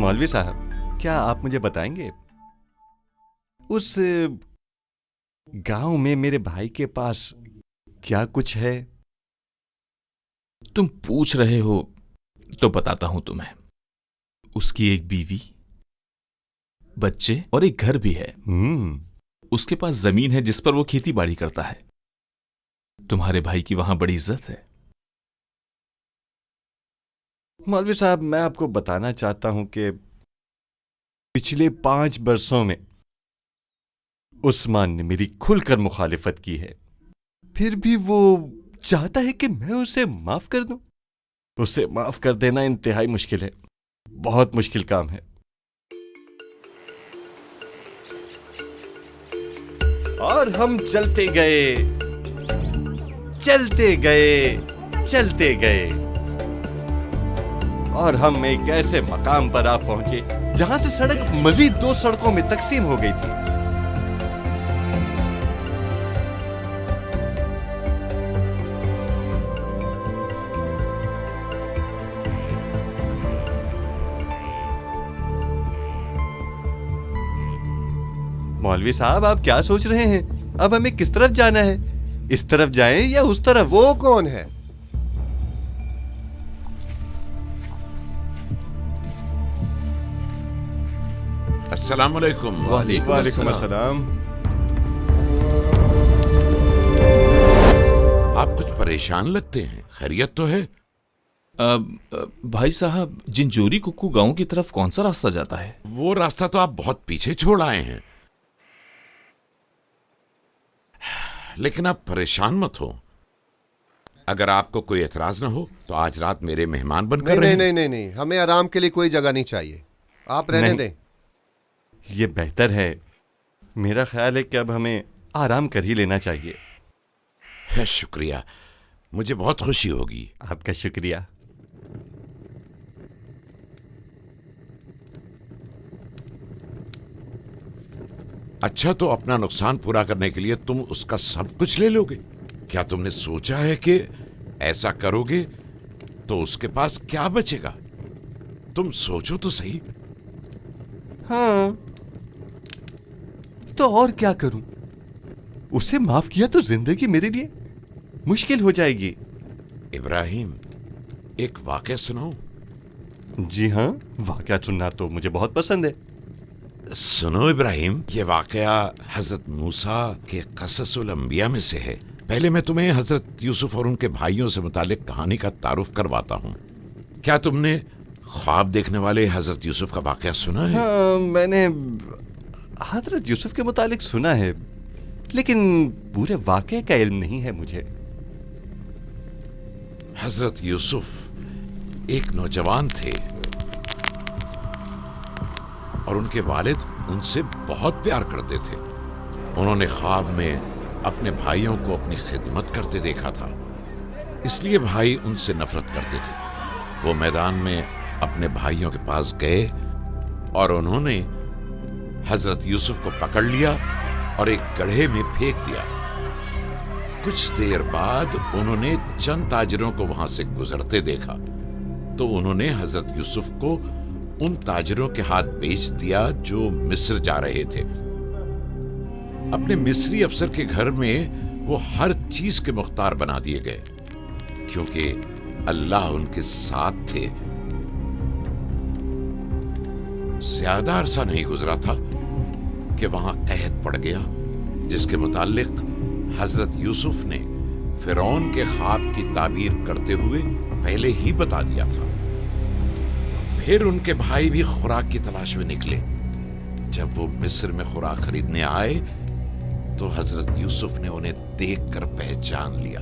मौलवी साहब, क्या आप मुझे बताएंगे उस गांव में मेरे भाई के पास क्या कुछ है? तुम पूछ रहे हो तो बताता हूं तुम्हें। उसकी एक बीवी, बच्चे और एक घर भी है। उसके पास जमीन है जिस पर वो खेती बाड़ी करता है। तुम्हारे भाई की वहां बड़ी इज्जत है। मौलवी साहब, मैं आपको बताना चाहता हूं कि पिछले 5 बरसों में उस्मान ने मेरी खुलकर मुखालिफत की है, फिर भी वो चाहता है कि मैं उसे माफ कर दूं। उसे माफ कर देना इंतहाई मुश्किल है, बहुत मुश्किल काम है। और हम चलते गए, चलते गए, चलते गए, और हम एक ऐसे मकाम पर आ पहुंचे जहां से सड़क मजीद 2 सड़कों में तकसीम हो गई थी। मौलवी साहब, आप क्या सोच रहे हैं? अब हमें किस तरफ जाना है? इस तरफ जाएं या उस तरफ? वो कौन है? अस्सलाम वालेकुम। वालेकुम अस्सलाम। आप कुछ परेशान लगते हैं, खैरियत तो है? भाई साहब, जिंजोरी कुक्कू गांव की तरफ कौन सा रास्ता जाता है? वो रास्ता तो आप बहुत पीछे छोड़ आए हैं। लेकिन आप परेशान मत हो। अगर आपको कोई एतराज ना हो तो आज रात मेरे मेहमान बनकर नहीं, रहें। नहीं नहीं नहीं, हमें आराम के लिए कोई जगह नहीं चाहिए, आप रहने दें। ये बेहतर है। मेरा ख्याल है कि अब हमें आराम कर ही लेना चाहिए। शुक्रिया, मुझे बहुत खुशी होगी। आपका शुक्रिया। अच्छा, तो अपना नुकसान पूरा करने के लिए तुम उसका सब कुछ ले लोगे? क्या तुमने सोचा है कि ऐसा करोगे तो उसके पास क्या बचेगा? तुम सोचो तो सही। हाँ, तो और क्या करूं? उसे माफ किया तो जिंदगी मेरे लिए मुश्किल हो जाएगी। इब्राहिम, एक वाकया सुनाऊं? जी हाँ, वाकया सुनना तो मुझे बहुत पसंद है। सुनो इब्राहिम, ये वाकया हजरत मूसा के क़ससुल अंबिया में से है। पहले मैं तुम्हें हजरत यूसुफ और उनके भाइयों से मुतालिक कहानी का तारुफ करवाता हूँ। क्या तुमने ख्वाब देखने वाले हजरत यूसुफ का वाकया सुना है? हाँ, मैंने हजरत यूसुफ के मुतालिक सुना है, लेकिन पूरे वाकये का इल्म नहीं है मुझे। हजरत यूसुफ एक नौजवान थे और उनके वालिद उनसे बहुत प्यार करते थे। उन्होंने ख्वाब में अपने भाइयों को अपनी खिदमत करते देखा था, इसलिए भाई उनसे नफरत करते थे। वो मैदान में अपने भाइयों के पास गए और उन्होंने हजरत यूसुफ को पकड़ लिया और एक गड्ढे में फेंक दिया। कुछ देर बाद उन्होंने चंद ताजिरों को वहां से गुजरते देखा तो उन्होंने हजरत यूसुफ को उन ताजिरों के हाथ बेच दिया जो मिस्र जा रहे थे। अपने मिस्री अफसर के घर में वो हर चीज के मुख्तार बना दिए गए, क्योंकि अल्लाह उनके साथ थे। ज्यादा अरसा नहीं गुजरा था कि वहां कहत पड़ गया, जिसके मुतालिक हजरत यूसुफ ने फिरौन के ख्वाब की ताबीर करते हुए पहले ही बता दिया था। फिर उनके भाई भी खुराक की तलाश में निकले। जब वो मिस्र में खुराक खरीदने आए तो हजरत यूसुफ ने उन्हें देखकर पहचान लिया,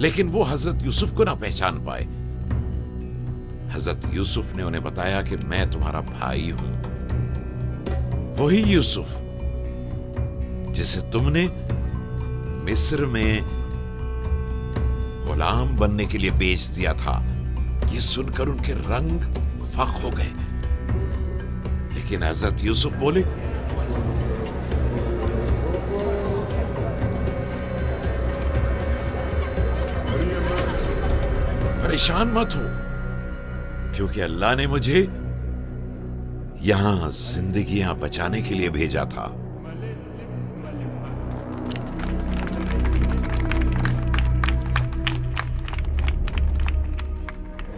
लेकिन वो हजरत यूसुफ को ना पहचान पाए। हजरत यूसुफ ने उन्हें बताया कि मैं तुम्हारा भाई हूं, वही यूसुफ जिसे तुमने मिस्र में गुलाम बनने के लिए बेच दिया था। ये सुनकर उनके रंग फख हो गए, लेकिन हजरत यूसुफ बोले, परेशान मत हो, क्योंकि अल्लाह ने मुझे यहाँ जिंदगियां बचाने के लिए भेजा था।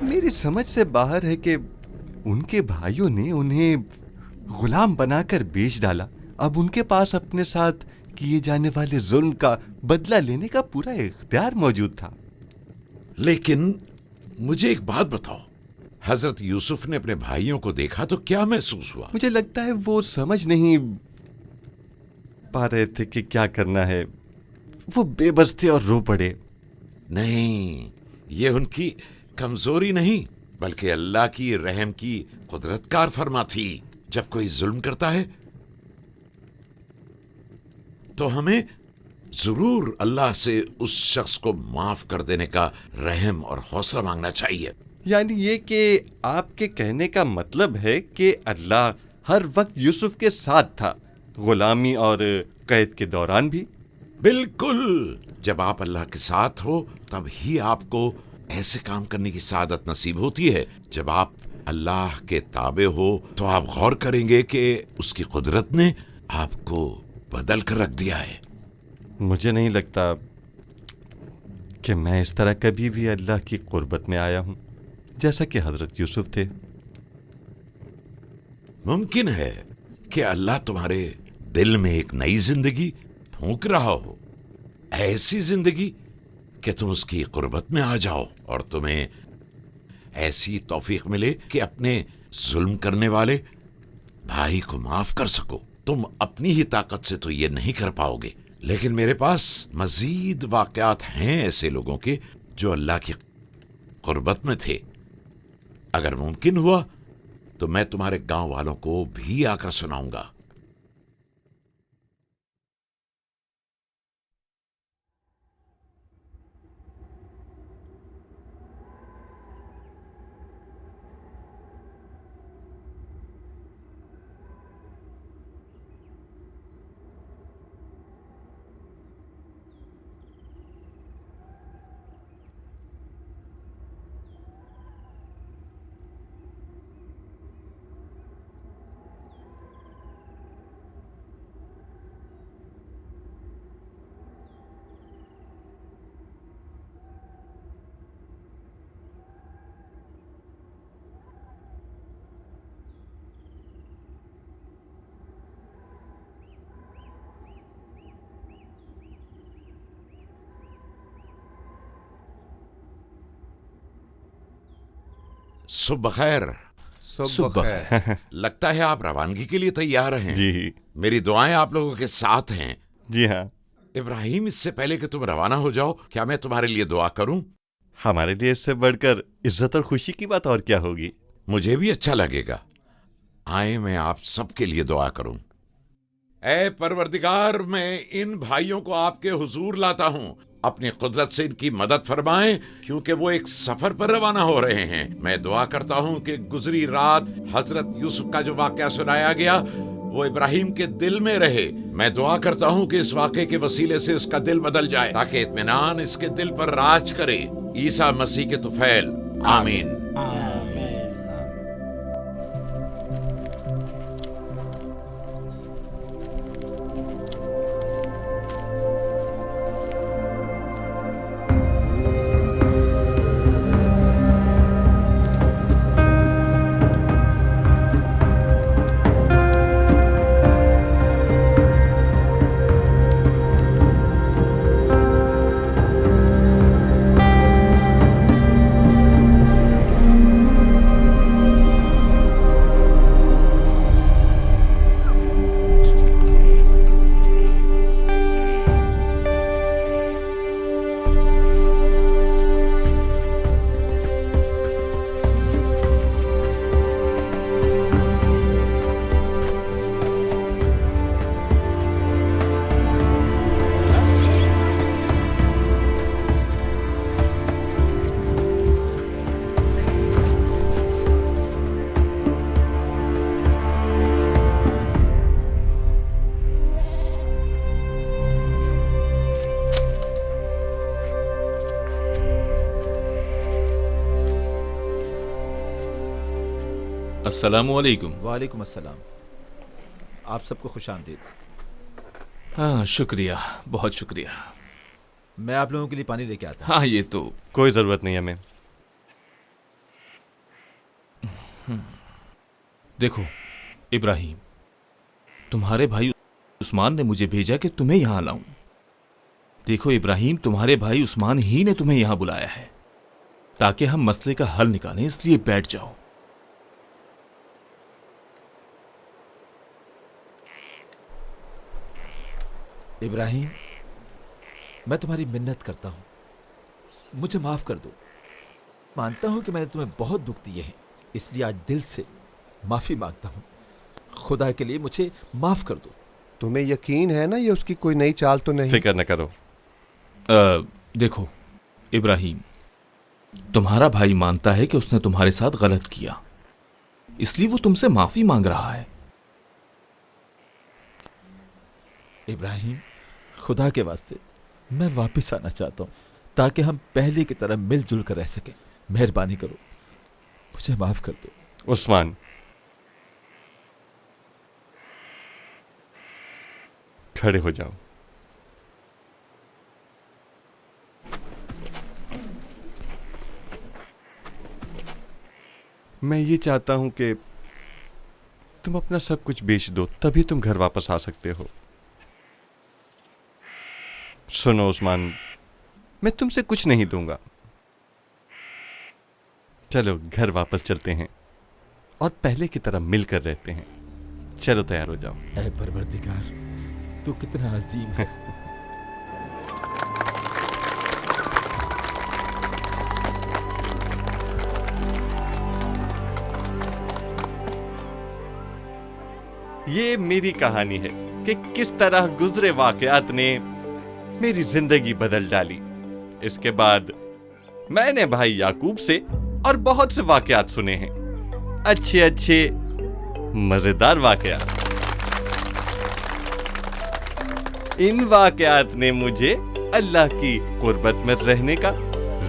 मेरी समझ से बाहर है कि उनके भाइयों ने उन्हें गुलाम बनाकर बेच डाला। अब उनके पास अपने साथ किए जाने वाले जुल्म का बदला लेने का पूरा इख्तियार मौजूद था। लेकिन मुझे एक बात बताओ, हजरत यूसुफ ने अपने भाइयों को देखा तो क्या महसूस हुआ? मुझे लगता है वो समझ नहीं पा रहे थे कि क्या करना है। वो बेबस थे और रो पड़े। नहीं, ये उनकी कमजोरी नहीं बल्कि अल्लाह की रहम की कुदरत कार फरमा थी। जब कोई जुल्म करता है तो हमें जरूर अल्लाह से उस शख्स को माफ कर देने का रहम और हौसला मांगना चाहिए। यानी ये कि आपके कहने का मतलब है कि अल्लाह हर वक्त यूसुफ के साथ था, गुलामी और कैद के दौरान भी। बिल्कुल, जब आप अल्लाह के साथ हो तब ही आपको ऐसे काम करने की सादत नसीब होती है। जब आप अल्लाह के ताबे हो तो आप गौर करेंगे कि उसकी कुदरत ने आपको बदल कर रख दिया है। मुझे नहीं लगता कि मैं इस तरह कभी भी अल्लाह की कुर्बत में आया हूँ जैसा कि हजरत यूसुफ थे। मुमकिन है कि अल्लाह तुम्हारे दिल में एक नई जिंदगी फूंक रहा हो, ऐसी जिंदगी कि तुम उसकी कुर्बत में आ जाओ और तुम्हें ऐसी तौफीक मिले कि अपने जुल्म करने वाले भाई को माफ कर सको। तुम अपनी ही ताकत से तो ये नहीं कर पाओगे, लेकिन मेरे पास मजीद वाकयात हैं ऐसे लोगों के जो अल्लाह की कुर्बत में थे। अगर मुमकिन हुआ तो मैं तुम्हारे गांव वालों को भी आकर सुनाऊंगा। सुबह खैर। सुबह खैर। लगता है आप रवानगी के लिए तैयार हैं। जी मेरी दुआएं आप लोगों के साथ हैं। जी हाँ। इब्राहिम, इससे पहले कि तुम रवाना हो जाओ, क्या मैं तुम्हारे लिए दुआ करूं? हमारे लिए इससे बढ़कर इज्जत और खुशी की बात और क्या होगी। मुझे भी अच्छा लगेगा। आए मैं आप सबके लिए दुआ करूं। ऐ परवरदिगार, मैं इन भाइयों को आपके हुजूर लाता हूं। अपनी कुदरत से इनकी मदद फरमाएं क्योंकि वो एक सफर पर रवाना हो रहे हैं। मैं दुआ करता हूं कि गुजरी रात हजरत यूसुफ का जो वाकया सुनाया गया वो इब्राहिम के दिल में रहे। मैं दुआ करता हूं कि इस वाकये के वसीले से उसका दिल बदल जाए ताकि इत्मीनान इसके दिल पर राज करे। ईसा मसीह के तुफैल, आमीन। अस्सलाम वालेकुम। वालेकुम अस्सलाम। आप सबको खुश आमदीद। हाँ शुक्रिया, बहुत शुक्रिया। मैं आप लोगों के लिए पानी लेके आता हूँ। हाँ ये तो कोई जरूरत नहीं हमें। देखो इब्राहिम, तुम्हारे भाई उस्मान ने मुझे भेजा कि तुम्हें यहां लाऊं। देखो इब्राहिम, तुम्हारे भाई उस्मान ही ने तुम्हें यहां बुलाया है ताकि हम मसले का हल निकालें, इसलिए बैठ जाओ। इब्राहिम, मैं तुम्हारी मिन्नत करता हूं, मुझे माफ कर दो। मानता हूं कि मैंने तुम्हें बहुत दुख दिए हैं, इसलिए आज दिल से माफी मांगता हूं। खुदा के लिए मुझे माफ कर दो। तुम्हें यकीन है ना ये उसकी कोई नई चाल तो नहीं? फिक्र न करो। देखो इब्राहिम, तुम्हारा भाई मानता है कि उसने तुम्हारे साथ गलत किया, इसलिए वो तुमसे माफी मांग रहा है। इब्राहिम, खुदा के वास्ते मैं वापस आना चाहता हूं ताकि हम पहले की तरह मिलजुल कर रह सकें। मेहरबानी करो, मुझे माफ कर दो। उस्मान, खड़े हो जाओ। मैं ये चाहता हूं कि तुम अपना सब कुछ बेच दो, तभी तुम घर वापस आ सकते हो। सुनो उस्मान, मैं तुमसे कुछ नहीं दूंगा। चलो घर वापस चलते हैं और पहले की तरह मिलकर रहते हैं। चलो तैयार हो जाओ। ऐ परवरदिगार, तू कितना अजीम है। ये मेरी कहानी है कि किस तरह गुजरे वाकयात ने मेरी जिंदगी बदल डाली। इसके बाद मैंने भाई याकूब से और बहुत से वाकयात सुने हैं, अच्छे अच्छे मजेदार वाकयात। इन वाकयात ने मुझे अल्लाह की कुर्बत में रहने का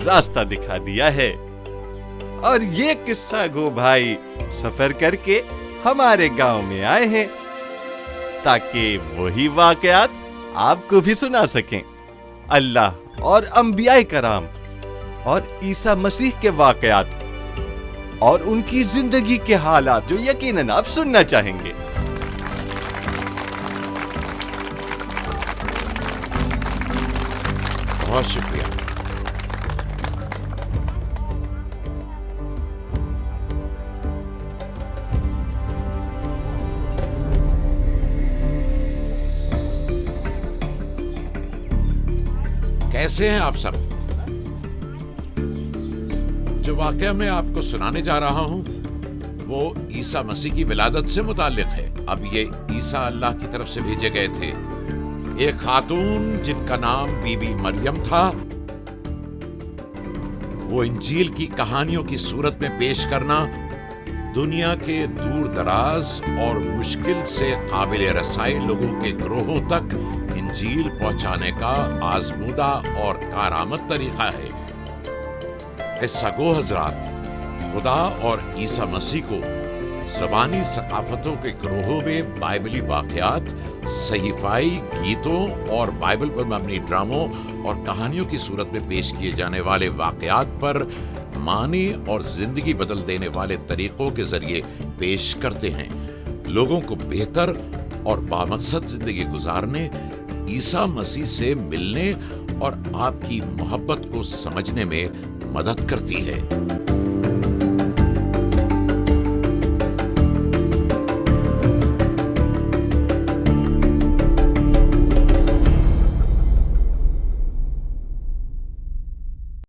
रास्ता दिखा दिया है। और ये किस्सा गो भाई सफर करके हमारे गांव में आए हैं ताकि वही वाकयात आपको भी सुना सकें। अल्लाह और अंबियाए कराम और ईसा मसीह के वाकयात और उनकी जिंदगी के हालात जो यकीनन आप सुनना चाहेंगे। बहुत शुक्रिया। कैसे हैं आप सब? जो वाकया मैं आपको सुनाने जा रहा हूं वो ईसा मसीह की विलादत से मुताल्लिक है। अब ये ईसा अल्लाह की तरफ से भेजे गए थे। एक खातून जिनका नाम बीबी मरियम था, वो इंजील की कहानियों की सूरत में पेश करना दुनिया के दूर दराज और मुश्किल से काबिल रसाई लोगों के ग्रोहों तक इंजील पहुंचाने का आजमूदा और कारआमद तरीका है। किस्सा गो हजरात, खुदा और ईसा मसीह को ज़बानी सकाफतों के ग्रोहों में बाइबली वाक़यात, सहीफ़ाई गीतों और बाइबल पर मबनी ड्रामों और कहानियों की सूरत में पेश किए जाने वाले वाक़यात पर मानी और जिंदगी बदल देने वाले तरीकों के जरिए पेश करते हैं। लोगों को बेहतर और बामकसद जिंदगी गुजारने, ईसा मसीह से मिलने और आपकी मोहब्बत को समझने में मदद करती है।